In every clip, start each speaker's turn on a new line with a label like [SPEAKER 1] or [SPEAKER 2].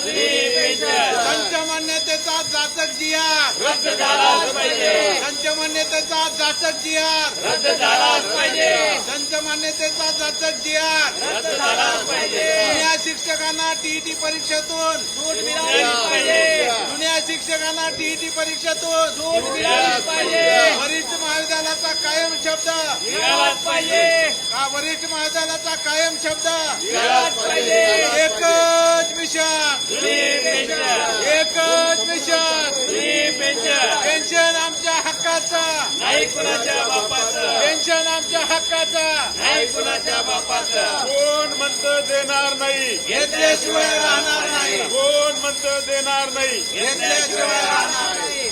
[SPEAKER 1] संच मान्यतेचा जाचक जिहार
[SPEAKER 2] रद्द झालाच पाहिजे.
[SPEAKER 1] संच मान्यतेचा जाचक जिहार
[SPEAKER 2] रद्द झालाच पाहिजे.
[SPEAKER 1] संच मान्यतेचा जाचक जिहार
[SPEAKER 2] रद्द झालाच पाहिजे.
[SPEAKER 1] जुन्या शिक्षकांना टीईटी परीक्षेतून
[SPEAKER 2] सूट मिळाली पाहिजे.
[SPEAKER 1] जुन्या शिक्षकांना टीईटी परीक्षेतून
[SPEAKER 2] सूट मिळाली पाहिजे.
[SPEAKER 1] वरिष्ठ महाविद्यालयाचा कायम शब्द
[SPEAKER 2] मिळालाच पाहिजे.
[SPEAKER 1] वरिष्ठ महाविद्यालयाचा कायम शब्द
[SPEAKER 2] मिळालाच पाहिजे.
[SPEAKER 1] एकच मिशन
[SPEAKER 2] जुनी पेन्शन.
[SPEAKER 1] एकच मिशन
[SPEAKER 2] जुनी पेन्शन.
[SPEAKER 1] पेन्शन आमच्या हक्काचं
[SPEAKER 2] नाही कुणाच्या बापाचं.
[SPEAKER 1] पेन्शन आमच्या हक्काचं
[SPEAKER 2] नाही कुणाच्या बापाचं.
[SPEAKER 3] कोण म्हणतं देणार नाही,
[SPEAKER 1] घेतल्याशिवाय राहणार नाही
[SPEAKER 3] कोण म्हणतं देणार नाही.
[SPEAKER 1] घेतल्याशिवाय राहणार नाही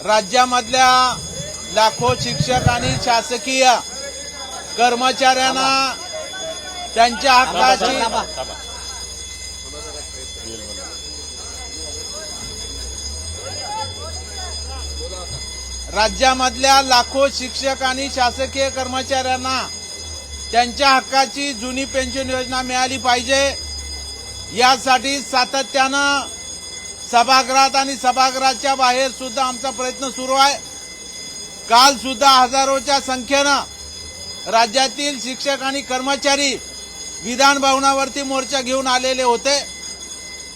[SPEAKER 1] राज्यामधल्या लाखो शिक्षक आणि शासकीय कर्मचाऱ्यांना त्यांच्या हक्काची राज्यामधल्या लाखो शिक्षक आणि शासकीय कर्मचाऱ्यांना त्यांच्या हक्काची जुनी पेन्शन योजना मिळाली पाहिजे यासाठी सातत्यानं सभागृहात आणि सभागृहाच्या बाहेर सुद्धा आमचा प्रयत्न सुरू आहे. काल सुद्धा हजारोच्या संख्येनं राज्यातील शिक्षक आणि कर्मचारी विधान भवनावरती मोर्चा घेऊन आलेले होते.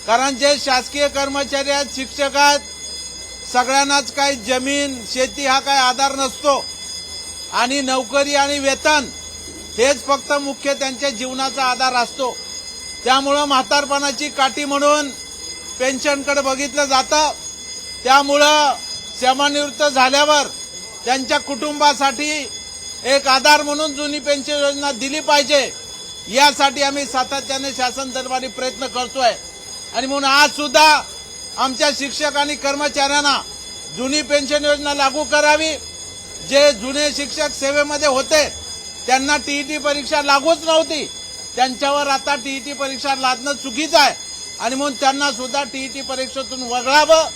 [SPEAKER 1] कारण जे शासकीय कर्मचारी आहेत, शिक्षक आहेत, सगळ्यांनाच काही जमीन शेती हा काही आधार नसतो आणि नोकरी आणि वेतन हेच फक्त मुख्य त्यांच्या जीवनाचा आधार असतो. त्यामुळं म्हातारपणाची काठी म्हणून पेन्शनकडे बघितलं जातं. त्यामुळं सेवानिवृत्त झाल्यावर त्यांच्या कुटुंबासाठी एक आधार म्हणून जुनी पेन्शन योजना दिली पाहिजे यासाठी आम्ही सातत्याने शासन दरबारी प्रयत्न करतोय. आणि म्हणून आज सुद्धा आमच्या शिक्षक आणि कर्मचाऱ्यांना जुनी पेन्शन योजना लागू करावी. जे जुने शिक्षक सेवेमध्ये होते त्यांना टीईटी परीक्षा लागूच नव्हती, त्यांच्यावर आता टीईटी परीक्षा लादणं चुकीचं आहे आणि म्हणून त्यांना सुद्धा टीईटी परीक्षेतून वगळावं.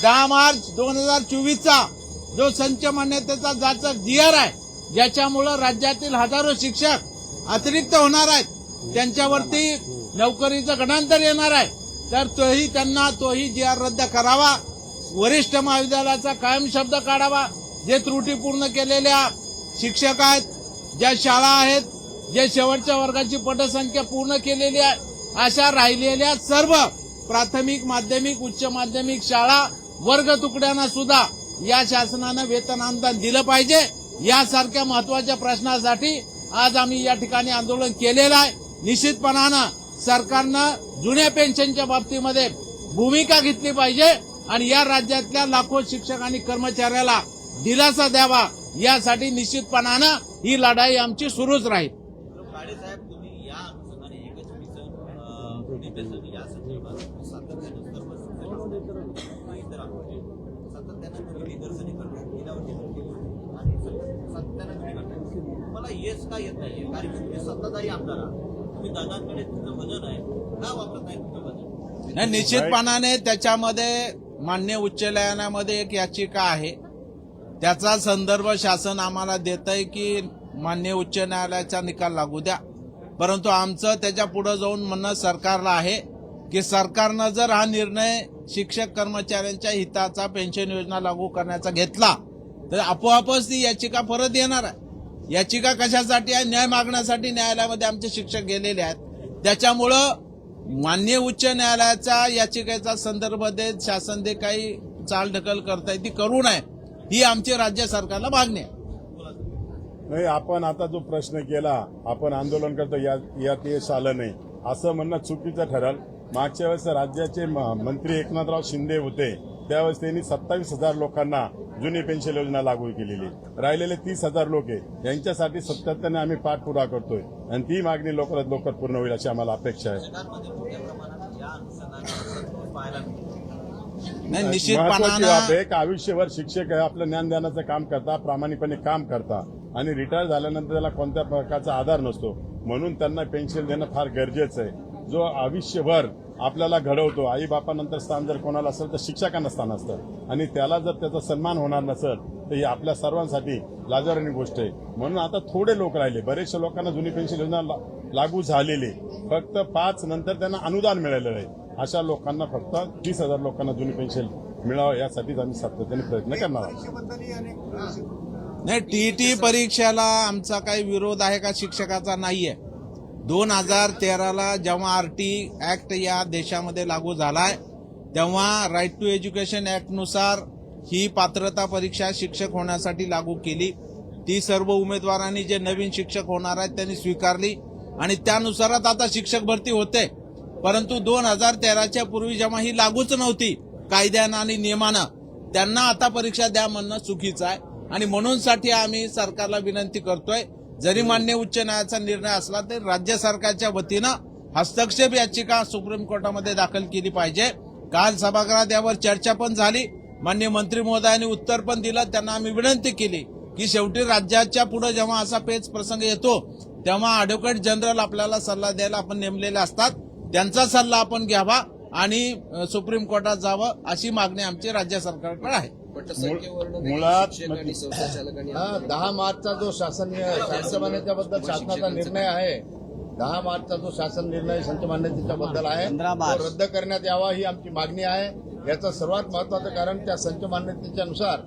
[SPEAKER 1] 10 मार्च 2024चा जो संच मान्यतेचा जाचक जिहार आहे, ज्याच्यामुळं राज्यातील हजारो शिक्षक अतिरिक्त होणार आहेत, त्यांच्यावरती नोकरीचं गणांतर येणार आहे, तर तोही जिहार रद्द करावा. वरिष्ठ महाविद्यालयाचा कायम शब्द काढावा. जे त्रुटीपूर्ण केलेल्या शिक्षक आहेत, ज्या शाळा आहेत, जे शेवटच्या वर्गाची पटसंख्या पूर्ण केलेली आहे, अशा राहिलेल्या सर्व प्राथमिक, माध्यमिक, उच्च माध्यमिक शाळा वर्ग तुकड्यांना सुद्धा या शासनानं वेतन अनुदान दिलं पाहिजे. यासारख्या महत्वाच्या प्रश्नासाठी आज आम्ही या ठिकाणी आंदोलन केलेलं आहे. निश्चितपणानं सरकारनं जुन्या पेन्शनच्या बाबतीमध्ये भूमिका घेतली पाहिजे आणि या राज्यातल्या लाखो शिक्षक आणि कर्मचाऱ्याला दिलासा द्यावा. यासाठी निश्चितपणानं ही लढाई आमची सुरूच राहील.
[SPEAKER 4] साहेब, तुम्ही या अनुषंगाने एकच मिशन जुनी पेन्शन या संदर्भात सातत्यानं सातत्यानं निदर्शने करतात, गेल्यावर्षी आणि सातत्यानं तुम्ही करताय. मला येस का येत नाहीये? कारण तुम्ही सत्ताधारी आमदार आहात, तुम्ही दादांकडे तुमचं वजन आहे, का वापरत नाही तुमचं वजन?
[SPEAKER 1] नाही, निश्चितपणाने त्याच्यामध्ये मान्य उच्च न्यायालयामध्ये एक याचिका आहे, त्याचा संदर्भ शासन आम्हाला देतंय की मान्य उच्च न्यायालयाचा निकाल लागू द्या. परंतु आमचं त्याच्या पुढे जाऊन म्हणणं सरकारला आहे की सरकारनं जर हा निर्णय शिक्षक कर्मचाऱ्यांच्या हिताचा पेन्शन योजना लागू करण्याचा घेतला तर आपोआपच ती याचिका परत येणार आहे. याचिका कशासाठी आहे? न्याय मागण्यासाठी न्यायालयामध्ये आमचे शिक्षक गेलेले आहेत. त्याच्यामुळं मान्य उच्च न्यायालयाच्या याचिकेचा संदर्भ देत शासन जे काही चालढकल करताय ती करू नये, ही आमची राज्य सरकारला मागणी आहे.
[SPEAKER 3] नाही, आपण आता जो प्रश्न केला, आपण आंदोलन करतो यात यश आलं नाही असं म्हणणं चुकीचं ठरल. मागच्या वेळेस राज्याचे मंत्री एकनाथराव शिंदे होते, त्यावेळेस त्यांनी 27,000 लोकांना जुनी पेन्शन योजना लागू केलेली. राहिलेले 30,000 लोक आहे, यांच्यासाठी सातत्याने आम्ही पाठपुरावा करतोय आणि ती मागणी लवकरात लवकर पूर्ण होईल अशी आम्हाला अपेक्षा आहे.
[SPEAKER 1] नाही,
[SPEAKER 3] महत्वाची
[SPEAKER 1] निश्चितपणानं
[SPEAKER 3] बाब आहे की आयुष्यभर शिक्षक आपलं ज्ञान देण्याचं काम करता, प्रामाणिकपणे काम करता आणि रिटायर झाल्यानंतर त्याला कोणत्या प्रकारचा आधार नसतो, म्हणून त्यांना पेन्शन देणं फार गरजेचं आहे. जो आयुष्यभर आपल्याला घडवतो, आई बापानंतर स्थान जर कोणाला असेल तर शिक्षकांना स्थान असतं आणि त्याला जर त्याचा सन्मान होणार नसेल तर ही आपल्या सर्वांसाठी लाजारवाणी गोष्ट आहे. म्हणून आता थोडे लोक राहिले, बरेचशा लोकांना जुनी पेन्शन योजना लागू झालेली, फक्त 5 नंतर त्यांना अनुदान मिळालेलं आहे. अशा लोकांना फक्त 30,000 लोकांना जुनी पेन्शन मिळावं यासाठीच आम्ही सातत्याने प्रयत्न करणार आहोत.
[SPEAKER 1] नाही, टीईटी परीक्षेला आमचा काही विरोध आहे का शिक्षकाचा नाहीये. 2013ला जेव्हा आरटी ऍक्ट या देशामध्ये लागू झालाय तेव्हा राईट टू एज्युकेशन ऍक्टनुसार ही पात्रता परीक्षा शिक्षक होण्यासाठी लागू केली. ती सर्व उमेदवारांनी जे नवीन शिक्षक होणार आहेत त्यांनी स्वीकारली आणि त्यानुसारच आता शिक्षक भरती होते. परंतु 2013च्या पूर्वी जेव्हा ही लागूच नव्हती कायद्यानं आणि नियमानं, त्यांना आता परीक्षा द्या म्हणणं चुकीचं आहे. आणि म्हणून साठी आम्ही सरकारला विनंती करतोय, जरी मान्य उच्च न्यायालयाचा निर्णय असला तरी राज्य सरकारच्या वतीनं हस्तक्षेप याचिका सुप्रीम कोर्टामध्ये दाखल केली पाहिजे. काल सभागृहात यावर चर्चा पण झाली, माननीय मंत्री महोदयांनी उत्तर पण दिलं. त्यांना आम्ही विनंती केली की शेवटी राज्याच्या पुढे जेव्हा असा पेच प्रसंग येतो तेव्हा ऍडव्होकेट जनरल आपल्याला सल्ला द्यायला आपण नेमलेले असतात, त्यांचा सल्ला आपण घ्यावा आणि सुप्रीम कोर्टात जावं अशी मागणी आमची राज्य सरकारकडे आहे.
[SPEAKER 3] मुळात
[SPEAKER 5] 10 मार्चचा जो संच मान्यतेबद्दल शासनाचा निर्णय आहे, 10 मार्चचा जो शासन निर्णय संच मान्यतेच्याबद्दल आहे तो रद्द करण्यात यावा ही आमची मागणी आहे. याचं सर्वात महत्वाचं कारण त्या संच मान्यतेच्यानुसार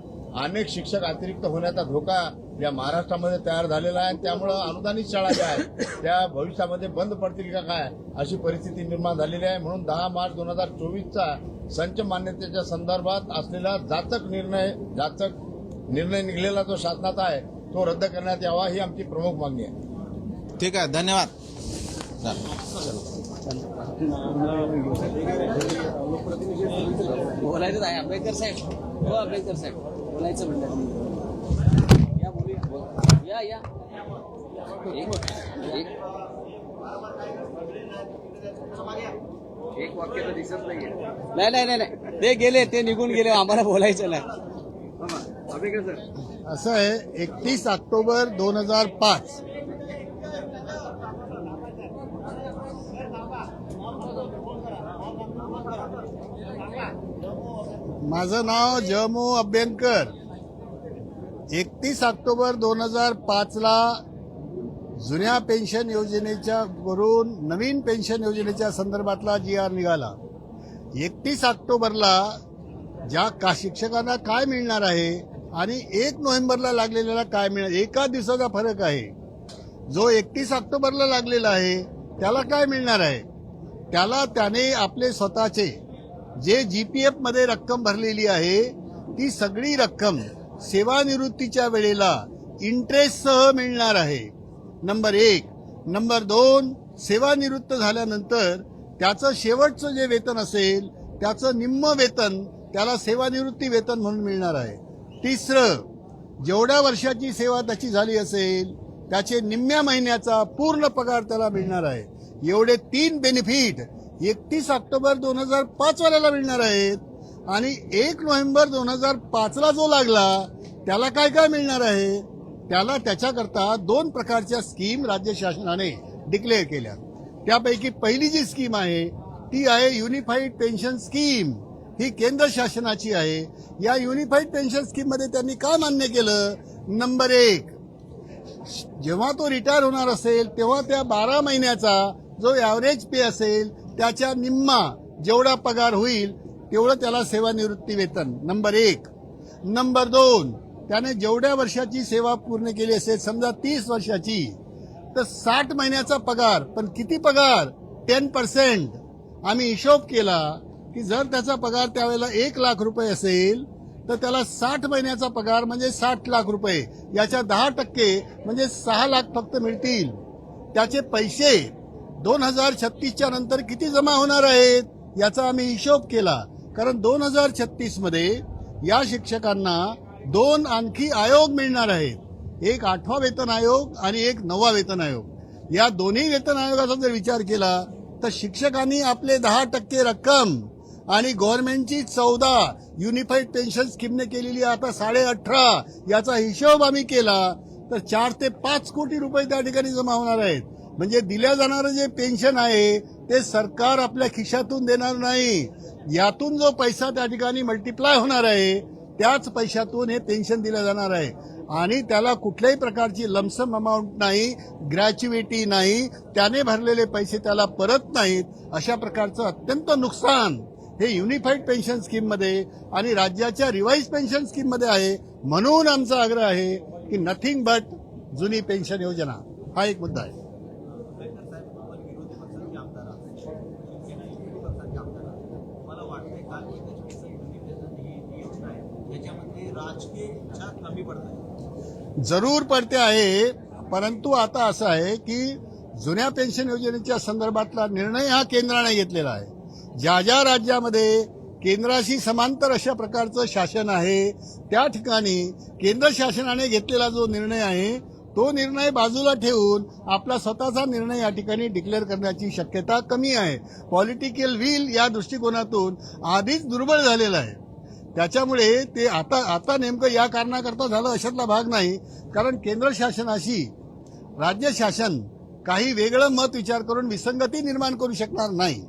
[SPEAKER 5] अनेक शिक्षक अतिरिक्त होण्याचा धोका या महाराष्ट्रामध्ये तयार झालेला आहे. त्यामुळे अनुदानित शाळा ज्या आहेत त्या भविष्यामध्ये बंद पडतील का काय अशी परिस्थिती निर्माण झालेली आहे. म्हणून 10 मार्च 2024चा संच मान्यतेच्या संदर्भात असलेला जाचक निर्णय निघलेला जो शासनाचा आहे तो रद्द करण्यात यावा ही आमची प्रमुख मागणी आहे.
[SPEAKER 1] ठीक आहे, धन्यवाद.
[SPEAKER 6] बोलायचं आहे आंबेडकर साहेब. हो आंबेडकर साहेब बोलायचं म्हणतात. या बोलूया. या एक वाक्य तर दिसत नाहीये. नाही ते गेले, ते निघून गेले, आम्हाला बोलायचं नाही. आंबेडकर सर
[SPEAKER 5] असं आहे, 31 ऑक्टोबर 2005 माझं नाव जमू अभ्यंकर. 31 ऑक्टोबर 2005ला जुन्या पेन्शन योजनेच्या वरून नवीन पेन्शन योजनेच्या संदर्भातला GR निघाला. 31 ऑक्टोबरला ज्या शिक्षकांना काय मिळणार आहे आणि 1 नोव्हेंबरला लागलेल्याला काय मिळणार, एका दिवसाचा फरक आहे. जो 31 ऑक्टोबरला लागलेला आहे त्याला काय मिळणार आहे, त्याने आपले स्वतःचे जे GPF मध्ये रक्कम भरलेली आहे ती सगळी रक्कम सेवानिवृत्तीच्या वेळेला इंटरेस्टसह मिळणार आहे. नंबर 1. नंबर 2, सेवानिवृत्त झाल्यानंतर त्याचं शेवटचं जे वेतन असेल त्याचं निम्म वेतन त्याला सेवानिवृत्ती वेतन म्हणून मिळणार आहे. 3, जेवढ्या वर्षाची सेवा त्याची झाली असेल त्याचे निम्म्या महिन्याचा पूर्ण पगार त्याला मिळणार आहे. एवढे 3 बेनिफिट 31 ऑक्टोबर 2005 वाल्याला मिळणार आहेत. आणि 1 नोव्हेंबर 2005ला जो लागला त्याला काय काय मिळणार आहे, त्याच्याकरता 2 प्रकारच्या स्कीम राज्य शासनाने डिक्लेअर केल्या. त्यापैकी पहिली जी स्कीम आहे ती आहे युनिफाईड पेन्शन स्कीम. ही केंद्र शासनाची आहे. या युनिफाईड पेन्शन स्कीम मध्ये त्यांनी काय मान्य केलं, नंबर 1, जेव्हा तो रिटायर होणार असेल तेव्हा त्या 12 महिन्याचा जो ॲव्हरेज पे असेल त्याच्या निम्मा जेवढा पगार होईल तेवढं त्याला सेवानिवृत्ती वेतन. नंबर 1. नंबर 2, त्याने जेवढ्या वर्षाची सेवा पूर्ण केली असेल, समजा 30 वर्षाची, तर 60 महिन्याचा पगार. पण किती पगार, 10%. आम्ही हिशोब केला की जर त्याचा पगार त्यावेळेला 1 लाख रुपये असेल तर त्याला 60 महिन्याचा पगार म्हणजे 60 लाख रुपये, याच्या 10% म्हणजे 6 लाख फक्त मिळतील. त्याचे पैसे 2036च्या नंतर किती जमा होणार आहेत याचा आम्ही हिशोब केला. कारण 2036 मध्ये या शिक्षकांना 2 आणखी आयोग मिळणार आहेत. एक 8वा वेतन आयोग आणि एक 9वा वेतन आयोग. या दोन्ही वेतन आयोगाचा जर विचार केला तर शिक्षकांनी आपले 10% रक्कम आणि गव्हर्नमेंटची 14 युनिफाईड पेन्शन स्कीमने केलेली आता 18.5 याचा हिशोब आम्ही केला तर 4 ते 5 कोटी रुपये त्या ठिकाणी जमा होणार आहेत. म्हणजे दिल्या जाणारं जे पेन्शन आहे ते सरकार आपल्या खिशातून देणार नाही. यातून जो पैसा त्या ठिकाणी मल्टिप्लाय होणार आहे त्याच पैशातून हे पेन्शन दिलं जाणार आहे आणि त्याला कुठल्याही प्रकारची लमसम अमाऊंट नाही, ग्रॅच्युइटी नाही, त्याने भरलेले पैसे त्याला परत नाहीत. अशा प्रकारचं अत्यंत नुकसान हे युनिफाईड पेन्शन स्कीममध्ये आणि राज्याच्या रिवाईज पेन्शन स्कीममध्ये आहे. म्हणून आमचा आग्रह आहे की नथिंग बट जुनी पेन्शन योजना हा एक मुद्दा आहे.
[SPEAKER 4] आंबेडकर साहेब आपण विरोधी पक्षाचे आमदार आहात, विरोधी पक्षाचे आमदार आहात. मला वाटतंय का की ही जी योजना आहे याच्यामध्ये राजकीयच्या कमी पडत
[SPEAKER 5] जरूर पडते आहे, परंतु आता असं आहे की जुन्या पेन्शन योजनेच्या संदर्भातला निर्णय हा केंद्राने घेतलेला आहे. ज्या ज्या राज्यामध्ये केंद्राशी समांतर अशा प्रकारचं शासन आहे त्या ठिकाणी केंद्र शासनाने घेतलेला जो निर्णय आहे तो निर्णय बाजूला ठेवून आपला स्वतःचा निर्णय या ठिकाणी डिक्लेअर करण्याची शक्यता कमी आहे. पॉलिटिकल विल या दृष्टिकोनातून आधीच दुर्बळ झालेलं आहे. त्याच्यामुळे ते आता नेमकं या कारणाकरता झालं अशातला भाग नाही, कारण केंद्र शासनाशी राज्य शासन काही वेगळं मत विचार करून विसंगती निर्माण करू शकणार नाही.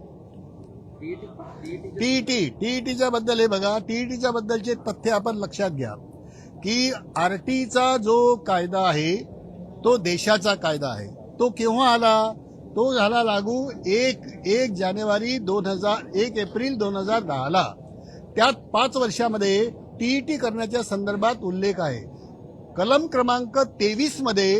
[SPEAKER 5] टीईटीच्या बद्दल हे बघा, टीईटीच्या बद्दलचे तथ्य आपण लक्षात घ्या की आरटीचा जो कायदा आहे तो देशाचा कायदा आहे. तो केव्हा आला? तो झाला लागू 1 जानेवारी 1 एप्रिल 2010ला. त्यात 5 वर्षामध्ये टीईटी करण्याच्या संदर्भात उल्लेख आहे. कलम क्रमांक 23 मध्ये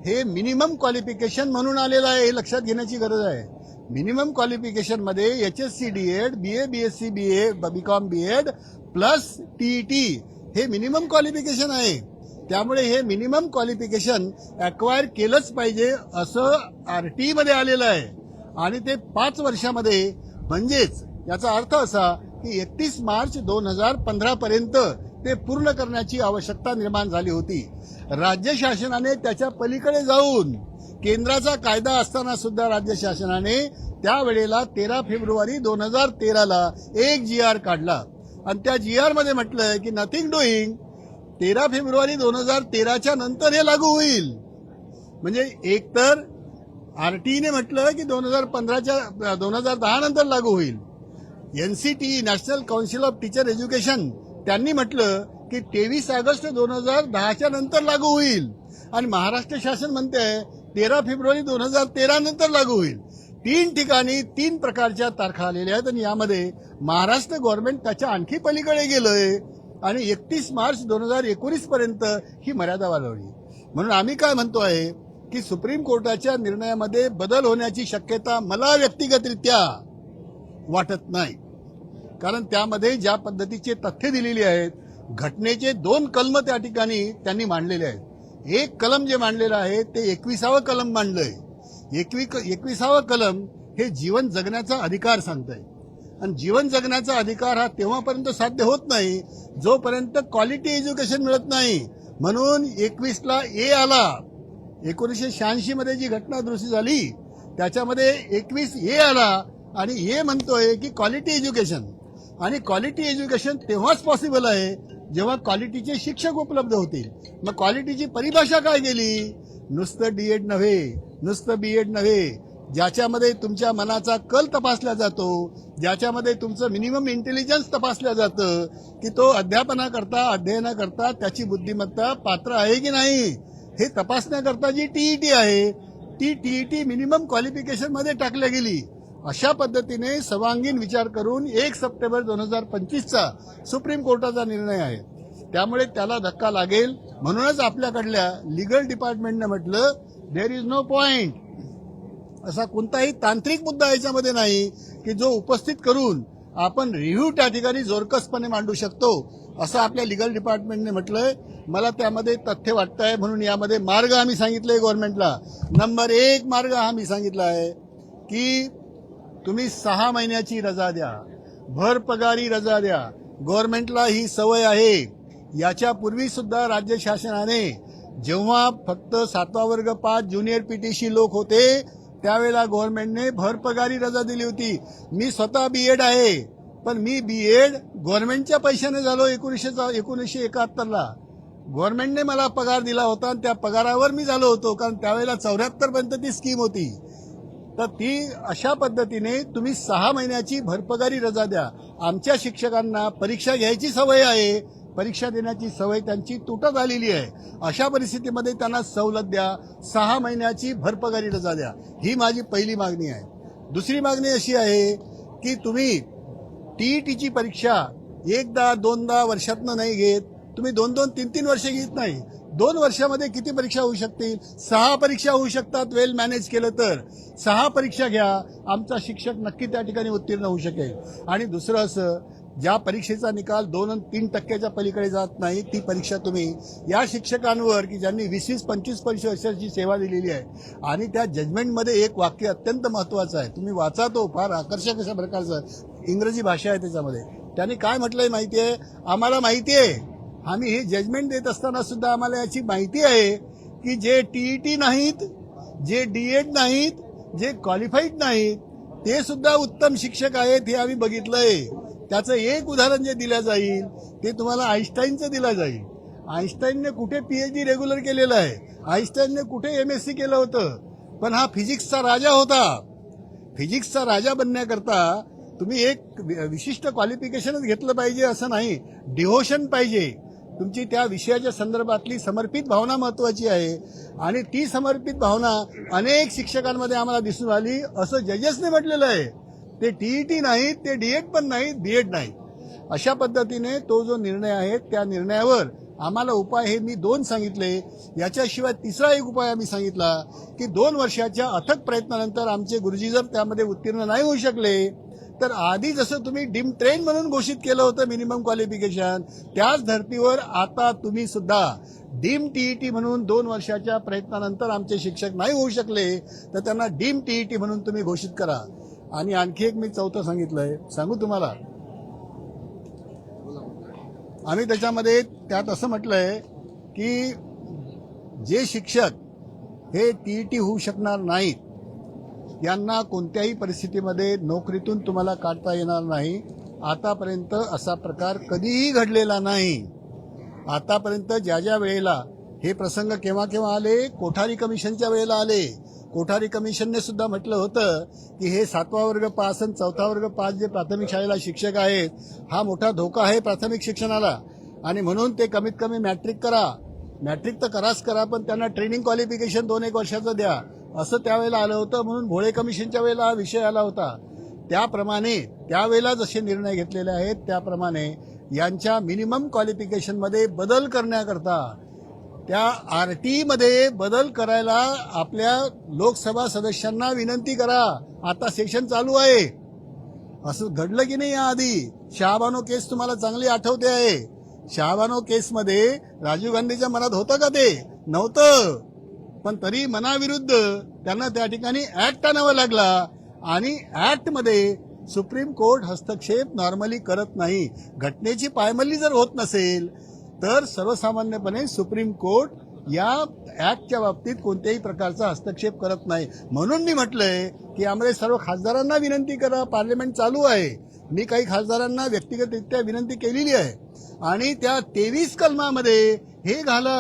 [SPEAKER 5] हे मिनिमम क्वालिफिकेशन म्हणून आलेलं आहे, हे लक्षात घेण्याची गरज आहे. मिनिमम क्वालिफिकेशन मध्ये HSC DED, BA BSc BA BCom BEd plus TET हे मिनिमम क्वालिफिकेशन आहे. त्यामुळे हे मिनिमम क्वालिफिकेशन अक्वायर केलंच पाहिजे असं आरटी मध्ये आलेलं आहे आणि ते 5 वर्षामध्ये, म्हणजेच याचा अर्थ असा की 31 मार्च 2015 पर्यंत ते पूर्ण करण्याची आवश्यकता निर्माण झाली होती. राज्य शासनाने त्याच्या पलीकडे जाऊन केंद्राचा कायदा असताना सुद्धा राज्य शासनाने त्यावेळेला 13 फेब्रुवारी 2013ला एक GR काढला आणि त्या GR मध्ये म्हटलंय की नथिंग डुईंग 13 फेब्रुवारी 2013च्या नंतर हे लागू होईल. म्हणजे एकतर आरटीने म्हटलं की 2010 नंतर लागू होईल. NCTE national council of teacher education त्यांनी म्हटलं की 23 ऑगस्ट 2010च्या नंतर लागू होईल आणि महाराष्ट्र शासन म्हणते 13 फेब्रुवारी 2013 नंतर लागू होईल. 3 ठिकाणी 3 प्रकारच्या तारखा आलेल्या आहेत आणि यामध्ये महाराष्ट्र गव्हर्नमेंट त्याच्या आणखी पलीकडे गेलंय आणि 31 मार्च 2019 पर्यंत ही मर्यादा वाढवली. म्हणून आम्ही काय म्हणतो आहे की सुप्रीम कोर्टाच्या निर्णयामध्ये बदल होण्याची शक्यता मला व्यक्तिगतरित्या वाटत नाही, कारण त्यामध्ये ज्या पद्धतीचे तथ्य दिलेली आहेत, घटनेचे 2 कलम त्या ठिकाणी त्यांनी मांडलेले आहेत. एक कलम जे मांडलेलं आहे ते 21वां कलम मांडलंय. 21वां कलम हे जीवन जगण्याचा अधिकार सांगतंय आणि जीवन जगण्याचा अधिकार हा तेव्हापर्यंत साध्य होत नाही जोपर्यंत क्वालिटी एज्युकेशन मिळत नाही. म्हणून 21ला ए आला. 1986 मध्ये जी घटना दुरुस्ती झाली त्याच्यामध्ये 21A आला आणि ए म्हणतोय की क्वालिटी एज्युकेशन, आणि क्वालिटी एज्युकेशन तेव्हाच पॉसिबल आहे जेव्हा क्वालिटीचे शिक्षक उपलब्ध होतील. मग क्वालिटीची परिभाषा काय गेली? नुसतं DED नव्हे, नुसतं BEd नव्हे, ज्याच्यामध्ये तुमच्या मनाचा कल तपासला जातो, ज्याच्यामध्ये तुमचं मिनिमम इंटेलिजन्स तपासलं जातं की तो अध्ययनाकरता त्याची बुद्धिमत्ता पात्र आहे की नाही हे तपासण्याकरता जी टीईटी आहे ती टीईटी मिनिमम क्वालिफिकेशन मध्ये टाकली गेली. अशा पद्धतीने सर्वांगीण विचार करून 1 सप्टेंबर 2025चा सुप्रीम कोर्टाचा निर्णय आहे. त्यामुळे त्याला धक्का लागेल. म्हणूनच आपल्याकडल्या लिगल डिपार्टमेंटने म्हटलं देर इज नो पॉइंट. असा कोणताही तांत्रिक मुद्दा याच्यामध्ये नाही की जो उपस्थित करून आपण रिव्ह्यू त्या ठिकाणी जोरकसपणे मांडू शकतो, असं आपल्या लिगल डिपार्टमेंटने म्हटलंय. मला त्यामध्ये तथ्य वाटतंय. म्हणून यामध्ये मार्ग आम्ही सांगितले गव्हर्नमेंटला. नंबर 1 मार्ग हा मी सांगितला आहे की तुम्ही 6 महिन्याची रजा द्या, भर पगारी रजा द्या. गव्हर्नमेंटला ही सवय आहे. याच्यापूर्वी सुद्धा राज्य शासनाने जेव्हा फक्त 7वा वर्ग पास ज्युनियर PTC लोक होते त्यावेळेला गव्हर्नमेंटने भर पगारी रजा दिली होती. मी स्वतः BEd आहे, पण मी BEd गव्हर्नमेंटच्या पैशाने झालो. 1971ला गव्हर्नमेंटने मला पगार दिला होता आणि त्या पगारावर मी झालो होतो, कारण त्यावेळेला 74 पर्यंत ती स्कीम होती. तर ती अशा पद्धतीने तुम्ही 6 महिन्याची भरपगारी रजा द्या. आमच्या शिक्षकांना परीक्षा घ्यायची सवय आहे, परीक्षा देण्याची सवय त्यांची तुटत आलेली आहे. अशा परिस्थितीमध्ये त्यांना सवलत द्या, 6 महिन्याची भरपगारी रजा द्या. ही माझी पहिली मागणी आहे. दुसरी मागणी अशी आहे की तुम्ही टीईटीची परीक्षा एकदा दोनदा वर्षातनं नाही घेत, तुम्ही 2-2, 3-3 वर्ष घेत नाही. 2 वर्षामध्ये किती परीक्षा होऊ शकतील? 6 परीक्षा होऊ शकतात वेल मॅनेज केलं तर. 6 परीक्षा घ्या, आमचा शिक्षक नक्की त्या ठिकाणी उत्तीर्ण होऊ शकेल. आणि दुसरं असं, ज्या परीक्षेचा निकाल 2 आणि 3% पलीकडे जात नाही, ती परीक्षा तुम्ही या शिक्षकांवर की ज्यांनी 20-20, 25-25 वर्षाची सेवा दिलेली आहे. आणि त्या जजमेंटमध्ये एक वाक्य अत्यंत महत्वाचं आहे, तुम्ही वाचा, तो फार आकर्षक अशा प्रकारचं इंग्रजी भाषा आहे त्याच्यामध्ये. त्यांनी काय म्हटलंय माहिती आहे? आम्हाला माहिती आहे, आम्ही हे जजमेंट देत असताना सुद्धा आम्हाला याची माहिती आहे की जे टीईटी नाहीत, जे डीएड नाहीत, जे क्वालिफाईड नाहीत, ते सुद्धा उत्तम शिक्षक आहेत, हे आम्ही बघितलंय. त्याचं एक उदाहरण जे दिलं जाईल ते तुम्हाला आईन्स्टाईनचं दिलं जाईल. आईन्स्टाईनने कुठे पीएचडी रेग्युलर केलेलं आहे, आईन्स्टाईनने कुठे एमएससी केलं होतं, पण हा फिजिक्सचा राजा होता. फिजिक्सचा राजा बनण्याकरता तुम्ही एक विशिष्ट क्वालिफिकेशनच घेतलं पाहिजे असं नाही, डिव्होशन पाहिजे. तुमची त्या विषयाच्या संदर्भातली समर्पित भावना महत्वाची आहे. आणि ती समर्पित भावना अनेक शिक्षकांमध्ये आम्हाला दिसून आली, असं जजेसने म्हटलेलं आहे. ते टीईटी नाहीत, ते डीएड पण नाहीत, बीएड नाही. अशा पद्धतीने तो जो निर्णय आहे त्या निर्णयावर आम्हाला उपाय हे मी 2 सांगितले. याच्याशिवाय तिसरा एक उपाय आम्ही सांगितला की 2 वर्षाच्या अथक प्रयत्नानंतर आमचे गुरुजी जर त्यामध्ये उत्तीर्ण नाही होऊ शकले तर आधी जसं तुम्ही डीम ट्रेन म्हणून घोषित केलं होतं मिनिमम क्वालिफिकेशन, त्याच धर्तीवर आता तुम्ही सुद्धा डीम टीईटी म्हणून 2 वर्षाच्या प्रयत्नानंतर आमचे शिक्षक नाही होऊ शकले तर त्यांना डीम टीईटी म्हणून तुम्ही घोषित करा. आणि आणखी एक मी 4थं सांगितलंय, सांगू तुम्हाला. आम्ही त्याच्यामध्ये त्यात असं म्हटलंय की जे शिक्षक हे टीईटी होऊ शकणार नाहीत यांना कोणत्याही परिस्थितीमध्ये नोकरीतून तुम्हाला काढता येणार नाही. आतापर्यंत असा प्रकार कधीही घडलेला नाही. आतापर्यंत ज्या ज्या वेळेला हे प्रसंग केव्हा केव्हा आले, कोठारी कमिशनच्या वेळेला आले. कोठारी कमिशनने सुद्धा म्हटलं होतं की हे 7वा वर्ग पास आणि 4था वर्ग पास जे प्राथमिक शाळेला शिक्षक आहेत, हा मोठा धोका आहे प्राथमिक शिक्षणाला. आणि म्हणून ते कमीत कमी मॅट्रिक करा, मॅट्रिक तर कराच करा, पण त्यांना ट्रेनिंग क्वालिफिकेशन 2-1 वर्षाचं द्या, असं त्यावेळेला आलं होतं. म्हणून भोळे कमिशनच्या वेळेला हा विषय आला होता. त्याप्रमाणे त्यावेळेला जसे निर्णय घेतलेले आहेत त्याप्रमाणे यांच्या मिनिमम क्वालिफिकेशनमध्ये बदल करण्याकरता, त्या आरटीमध्ये बदल करायला आपल्या लोकसभा सदस्यांना विनंती करा. आता सेशन चालू आहे. असं घडलं की नाही याआधी? शहाबानो केस तुम्हाला चांगली आठवते आहे. शहाबानो केसमध्ये राजीव गांधीच्या मनात होतं का? ते नव्हतं. पण तरी मनाविरुद्ध त्यांना त्या ठिकाणी ऍक्ट आणावा लागला. आणि ऍक्टमध्ये सुप्रीम कोर्ट हस्तक्षेप नॉर्मली करत नाही. घटनेची पायमल्ली जर होत नसेल तर सर्वसामान्यपणे सुप्रीम कोर्ट या ऍक्टच्या बाबतीत कोणत्याही प्रकारचा हस्तक्षेप करत नाही. म्हणून मी म्हटलंय की आम्हाला सर्व खासदारांना विनंती करा, पार्लमेंट चालू आहे. मी काही खासदारांना व्यक्तिगतरित्या विनंती केलेली आहे. आणि त्या 23 कलमामध्ये हे घाला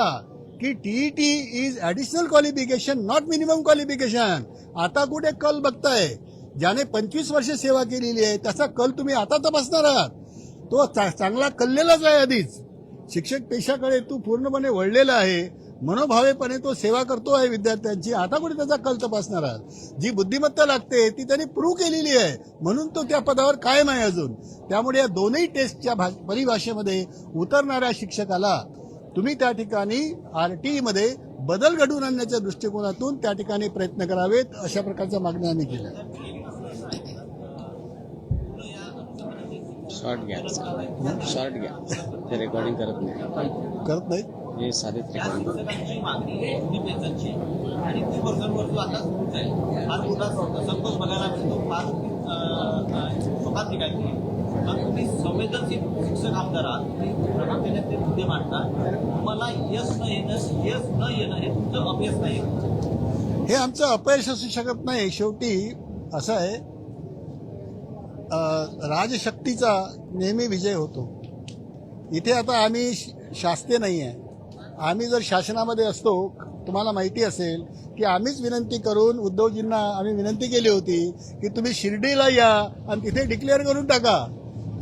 [SPEAKER 5] की TET is additional qualification, not minimum qualification. आता कुठे कल बघताय? ज्याने 25 वर्ष सेवा केलेली आहे त्याचा कल तुम्ही आता तपासणार आहात? तो चांगला कललेलाच आहे आधीच. शिक्षक पेशाकडे तू पूर्णपणे वळलेला आहे, मनोभावेपणे तो सेवा करतो आहे विद्यार्थ्यांची. आता कुठे त्याचा कल तपासणार आहात? जी बुद्धिमत्ता लागते ती त्यांनी प्रूव्ह केलेली आहे, म्हणून तो त्या पदावर कायम आहे अजून. त्यामुळे या दोन्ही टेस्टच्या परिभाषेमध्ये उतरणाऱ्या शिक्षकाला तुम्ही त्या ठिकाणी आरटीईमध्ये बदल घडवून आणण्याच्या दृष्टिकोनातून त्या ठिकाणी प्रयत्न करावेत, अशा प्रकारच्या मागण्या आम्ही केल्या.
[SPEAKER 6] शॉर्ट घ्या ते रेकॉर्डिंग करत नाही. हे साधेच रेकॉर्डिंग.
[SPEAKER 4] शिक्षकांची मागणी आहे डिफेन्सची आणि ती वर्षानुवर्ष आता सुरूच आहे. फार मोठा संतोष बघायला मिळतो, फार स्वतः ठिकाणी. पण तुम्ही संवेदनशील शिक्षक आमदार आहात, तुम्ही प्रभावीने ते मुद्दे मांडता. तुम्हाला यश न येणं हे तुमचं अपयश नाही.
[SPEAKER 5] हे आमचं अपयश असू शकत नाही. शेवटी असं आहे, राजशक्तीचा नेहमी विजय होतो. इथे आता आम्ही शासकीय नाही आहे. आम्ही जर शासनामध्ये असतो, तुम्हाला माहिती असेल की आम्हीच विनंती करून उद्धवजींना आम्ही विनंती केली होती की तुम्ही शिर्डीला या आणि तिथे डिक्लेअर करून टाका.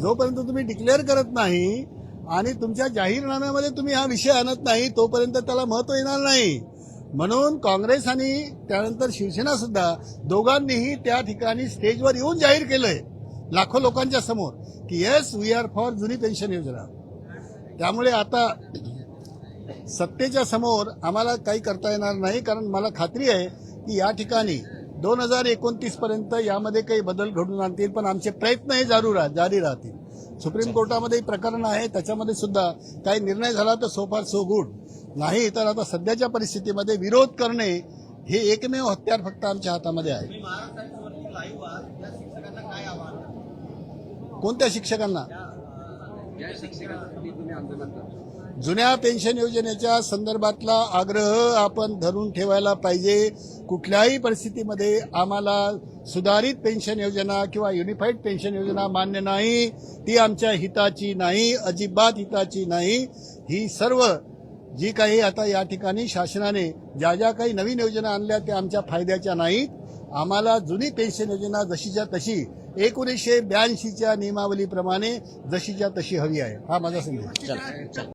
[SPEAKER 5] जोपर्यंत तुम्ही डिक्लेअर करत नाही आणि तुमच्या जाहीरनाम्यामध्ये तुम्ही हा विषय आणत नाही तोपर्यंत त्याला महत्व येणार नाही. म्हणून काँग्रेस आणि त्यानंतर शिवसेना सुद्धा दोघांनीही त्या ठिकाणी स्टेजवर येऊन जाहीर केलंय लाखो लोकांच्या समोर की येस वी आर फॉर जुनी पेन्शन योजना. त्यामुळे आता सत्तेच्या समोर आम्हाला काही करता येणार नाही, कारण मला खात्री आहे की या ठिकाणी 2029 पर्यंत यामध्ये काही बदल घडून आणतील, पण आमचे प्रयत्न हे जारी राहतील. सुप्रीम कोर्टामध्ये प्रकरण आहे, त्याच्यामध्ये सुद्धा काही निर्णय झाला तर सो फार सो गुड, नाही तर आता सध्याच्या परिस्थितीमध्ये विरोध करणे हे एकमेव हत्यार फक्त आमच्या हातामध्ये आहे.
[SPEAKER 4] तुम्ही महाराष्ट्रावरती लाईव्ह आहात, या शिक्षकांना काय आव्हान?
[SPEAKER 5] कोणत्या शिक्षकांना?
[SPEAKER 6] ज्या शिक्षकांसाठी तुम्ही आंदोलन करता.
[SPEAKER 5] जुन्या पेन्शन योजनेच्या संदर्भातला आग्रह आपण धरून ठेवायला पाहिजे. कुठल्याही परिस्थितीमध्ये आम्हाला सुधारित पेन्शन योजना किंवा युनिफाईड पेन्शन योजना मान्य नाही. ती आमच्या हिताची नाही, अजिबात हिताची नाही. ही सर्व जी काही आता या ठिकाणी शासनाने ज्या काही नवीन योजना आणल्या त्या आमच्या फायद्याच्या नाहीत. आम्हाला जुनी पेन्शन योजना जशीच्या तशी 1982च्या नियमावलीप्रमाणे जशीच्या तशी हवी आहे. हा माझा संदेश.